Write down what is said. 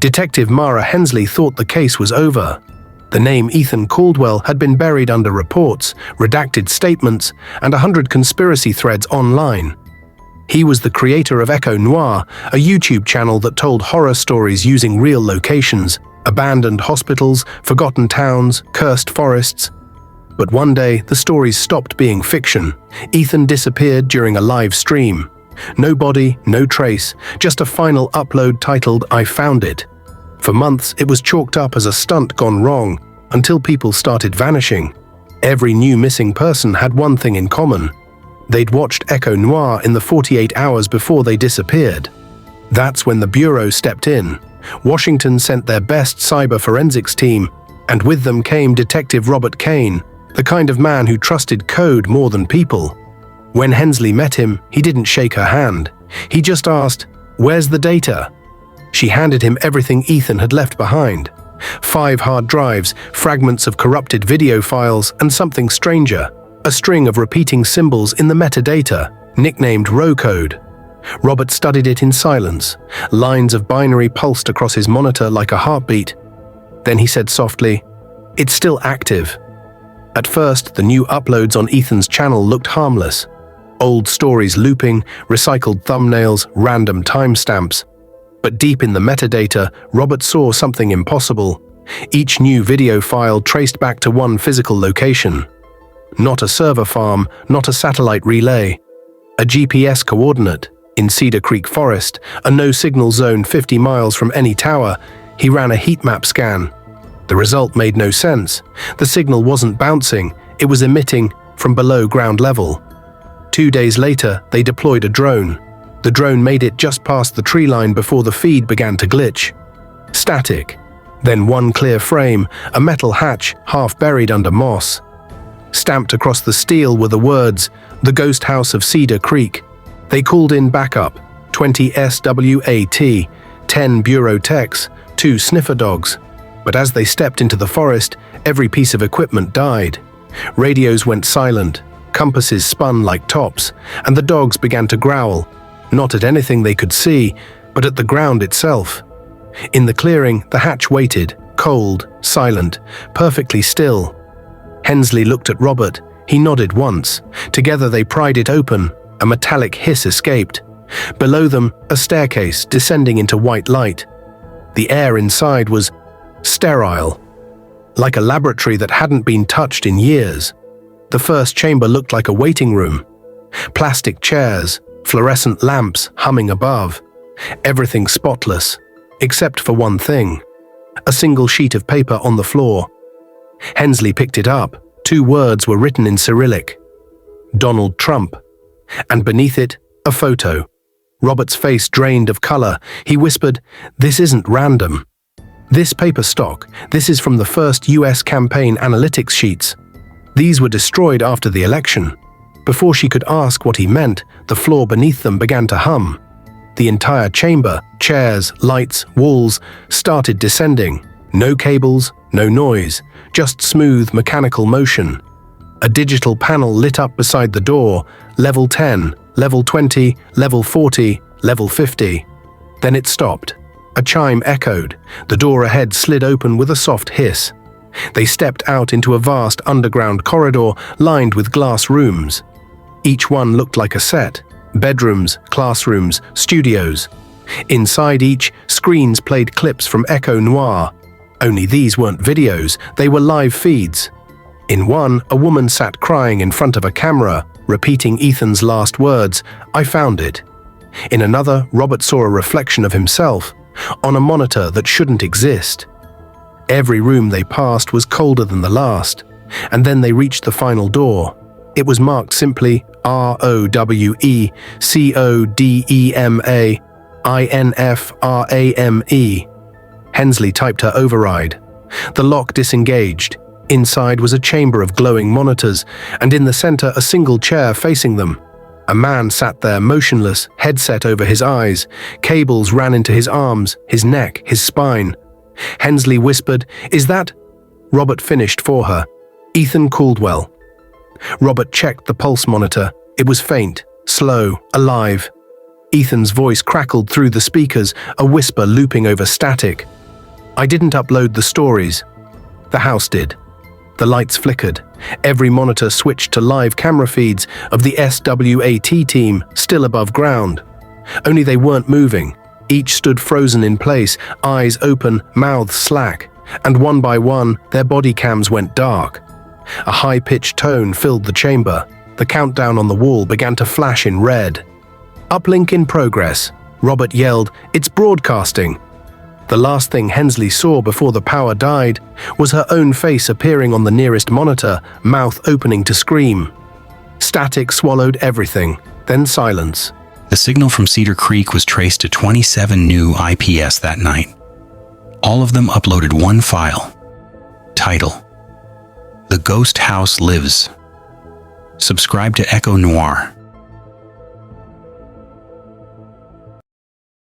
Detective Mara Hensley thought the case was over. The name Ethan Caldwell had been buried under reports, redacted statements, and 100 conspiracy threads online. He was the creator of EchoNoir, a YouTube channel that told horror stories using real locations, abandoned hospitals, forgotten towns, cursed forests. But one day, the stories stopped being fiction. Ethan disappeared during a live stream. No body, no trace, just a final upload titled "I Found It." For months, it was chalked up as a stunt gone wrong, until people started vanishing. Every new missing person had one thing in common. They'd watched EchoNoir in the 48 hours before they disappeared. That's when the Bureau stepped in. Washington sent their best cyber forensics team, and with them came Detective Robert Caine, the kind of man who trusted code more than people. When Hensley met him, he didn't shake her hand. He just asked, "Where's the data?" She handed him everything Ethan had left behind. 5 hard drives, fragments of corrupted video files, and something stranger, a string of repeating symbols in the metadata, nicknamed row code. Robert studied it in silence. Lines of binary pulsed across his monitor like a heartbeat. Then he said softly, "It's still active." At first, the new uploads on Ethan's channel looked harmless. Old stories looping, recycled thumbnails, random timestamps. But deep in the metadata, Robert saw something impossible. Each new video file traced back to one physical location. Not a server farm, not a satellite relay. A GPS coordinate. In Cedar Creek forest, a no-signal zone 50 miles from any tower, he ran a heat map scan. The result made no sense. The signal wasn't bouncing, it was emitting from below ground level. 2 days later, they deployed a drone. The drone made it just past the tree line before the feed began to glitch. Static. Then one clear frame, a metal hatch half buried under moss. Stamped across the steel were the words, "The Ghost House of Cedar Creek." They called in backup, 20 SWAT, 10 bureau techs, 2 sniffer dogs. But as they stepped into the forest, every piece of equipment died. Radios went silent, compasses spun like tops, and the dogs began to growl, not at anything they could see, but at the ground itself. In the clearing, the hatch waited, cold, silent, perfectly still. Hensley looked at Robert. He nodded once. Together they pried it open. A metallic hiss escaped. Below them, a staircase descending into white light. The air inside was sterile, like a laboratory that hadn't been touched in years. The first chamber looked like a waiting room. Plastic chairs, fluorescent lamps humming above. Everything spotless, except for one thing. A single sheet of paper on the floor. Hensley picked it up. 2 words were written in Cyrillic. Donald Trump. And beneath it, a photo. Robert's face drained of color. He whispered, "This isn't random. This paper stock, this is from the first US campaign analytics sheets. These were destroyed after the election." Before she could ask what he meant, the floor beneath them began to hum. The entire chamber, chairs, lights, walls, started descending. No cables, no noise, just smooth mechanical motion. A digital panel lit up beside the door, level 10, level 20, level 40, level 50. Then it stopped. A chime echoed. The door ahead slid open with a soft hiss. They stepped out into a vast underground corridor lined with glass rooms. Each one looked like a set. Bedrooms, classrooms, studios. Inside each, screens played clips from EchoNoir. Only these weren't videos, they were live feeds. In one, a woman sat crying in front of a camera, repeating Ethan's last words, "I found it." In another, Robert saw a reflection of himself, on a monitor that shouldn't exist. Every room they passed was colder than the last, and then they reached the final door. It was marked simply ROWECODEMAINFRAME. Hensley typed her override. The lock disengaged. Inside was a chamber of glowing monitors, and in the center a single chair facing them. A man sat there motionless, headset over his eyes. Cables ran into his arms, his neck, his spine. Hensley whispered, "Is that—" Robert finished for her. "Ethan Caldwell." Robert checked the pulse monitor. It was faint, slow, alive. Ethan's voice crackled through the speakers, a whisper looping over static. I didn't upload the stories. The house did. The lights flickered. Every monitor switched to live camera feeds of the SWAT team still above ground. Only they weren't moving. Each stood frozen in place, eyes open, mouths slack. And one by one, their body cams went dark. A high-pitched tone filled the chamber. The countdown on the wall began to flash in red. "Uplink in progress," Robert yelled. "It's broadcasting." The last thing Hensley saw before the power died was her own face appearing on the nearest monitor, mouth opening to scream. Static swallowed everything, then silence. The signal from Cedar Creek was traced to 27 new IPS that night. All of them uploaded one file. Title: The Ghost House Lives. Subscribe to EchoNoir.